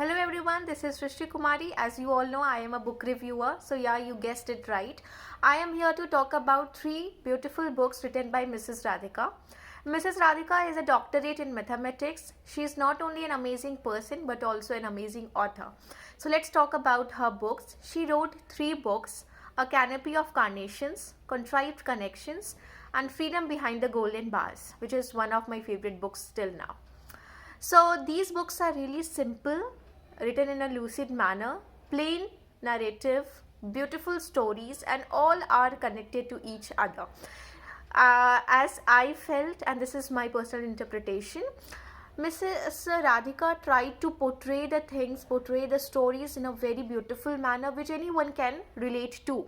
Hello everyone, this is Srishti Kumari. As you all know, I am a book reviewer. So yeah, you guessed it right. I am here to talk about three beautiful books written by Mrs. Radhika. Mrs. Radhika is a doctorate in mathematics. She is not only an amazing person but also an amazing author. So let's talk about her books. She wrote three books: A Canopy of Carnations, Contrived Connections, and Freedom Behind the Golden Bars, which is one of my favorite books till now. So these books are really simple, written in a lucid manner, plain narrative, beautiful stories, and all are connected to each other. As I felt, and this is my personal interpretation, Mrs. Radhika tried to portray the stories in a very beautiful manner which anyone can relate to.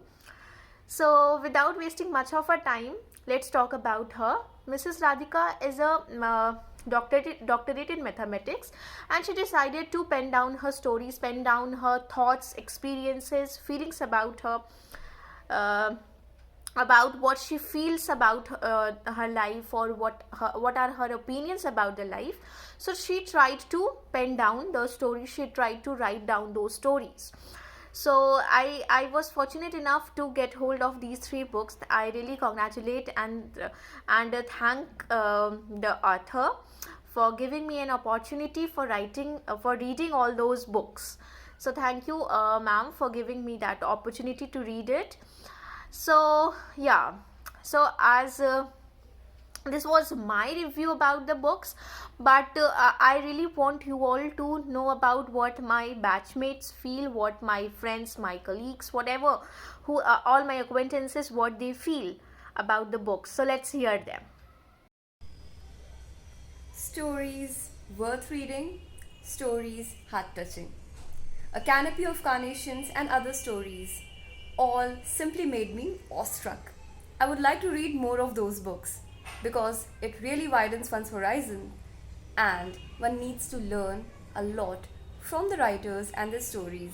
So, without wasting much of our time, let's talk about her. Mrs. Radhika is a doctorate in mathematics, and she decided to pen down her stories, pen down her thoughts, experiences, feelings uh, about what she feels about her life, or what are her opinions about the life. So she tried to pen down those stories. She tried to write down those stories. So I was fortunate enough to get hold of these three books. I really congratulate and thank the author for giving me an opportunity for reading all those books. So thank you, ma'am, for giving me that opportunity to read it. So yeah, so as this was my review about the books, but I really want you all to know about what my batchmates feel, what my friends, my colleagues, whatever, who all my acquaintances, what they feel about the books. So let's hear them. Stories worth reading, stories heart touching. A Canopy of Carnations and Other Stories all simply made me awestruck. I would like to read more of those books because it really widens one's horizon and one needs to learn a lot from the writers and their stories.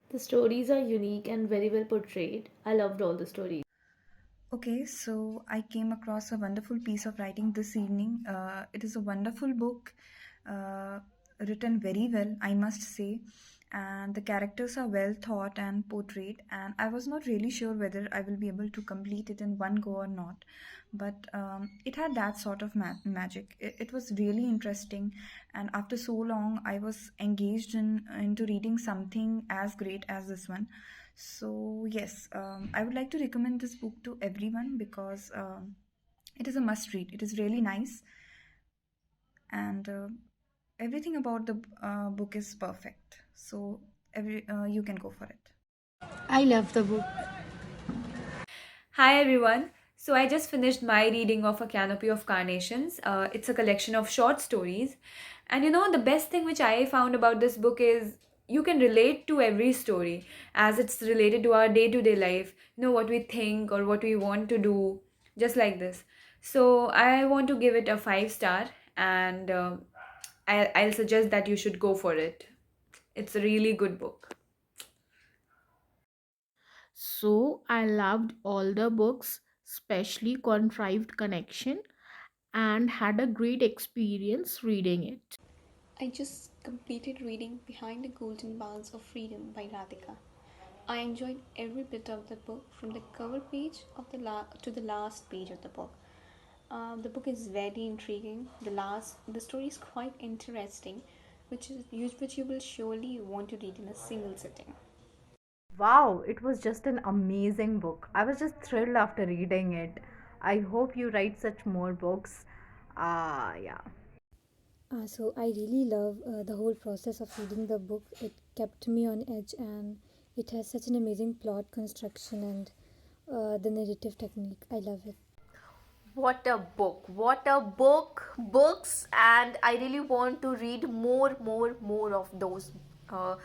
The stories are unique and very well portrayed. I loved all the stories. Okay, so I came across a wonderful piece of writing this evening. It is a wonderful book, uh, written very well, I must say, and the characters are well thought and portrayed. And I was not really sure whether I will be able to complete it in one go or not, but it had that sort of magic. It was really interesting, and after so long, I was engaged into reading something as great as this one. So, yes, I would like to recommend this book to everyone because it is a must read. It is really nice, and everything about the book is perfect. So, you can go for it. I love the book. Hi everyone. So I just finished my reading of A Canopy of Carnations. It's a collection of short stories. And the best thing which I found about this book is you can relate to every story as it's related to our day-to-day life, what we think or what we want to do, just like this. So I want to give it a 5 star, and I'll suggest that you should go for it. It's a really good book. So I loved all the books, especially Contrived Connection, and had a great experience reading it. I just completed reading Behind the Golden Bars of Freedom by Radhika. I enjoyed every bit of the book from the cover page of to the last page of the book. The book is very intriguing. The story is quite interesting, which you will surely want to read in a single sitting. Wow, it was just an amazing book. I was just thrilled after reading it. I hope you write such more books. Yeah. So I really love the whole process of reading the book. It kept me on edge, and it has such an amazing plot construction and the narrative technique. I love it. What a book! What a book! Books, and I really want to read more of those uh,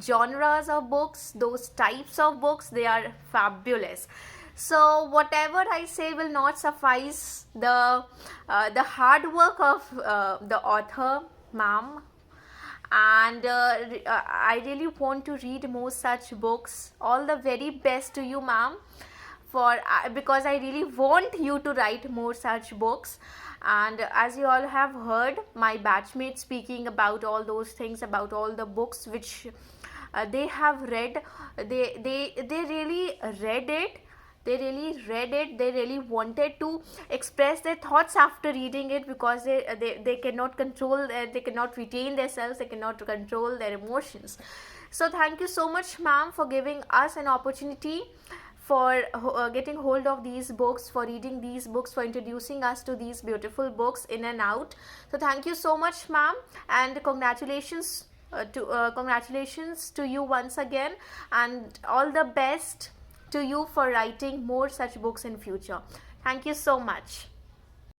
genres of books, those types of books. They are fabulous. So whatever I say will not suffice the hard work of the author, ma'am, and I really want to read more such books. All the very best to you, ma'am, for because I really want you to write more such books. And as you all have heard my batchmates speaking about all those things, about all the books which they have read, they really read it, they really wanted to express their thoughts after reading it, because they cannot control they cannot retain themselves, they cannot control their emotions. So thank you so much, ma'am, for giving us an opportunity, for getting hold of these books, for reading these books, for introducing us to these beautiful books in and out. So thank you so much, ma'am, and congratulations to you once again, and all the best to you for writing more such books in future. Thank you so much.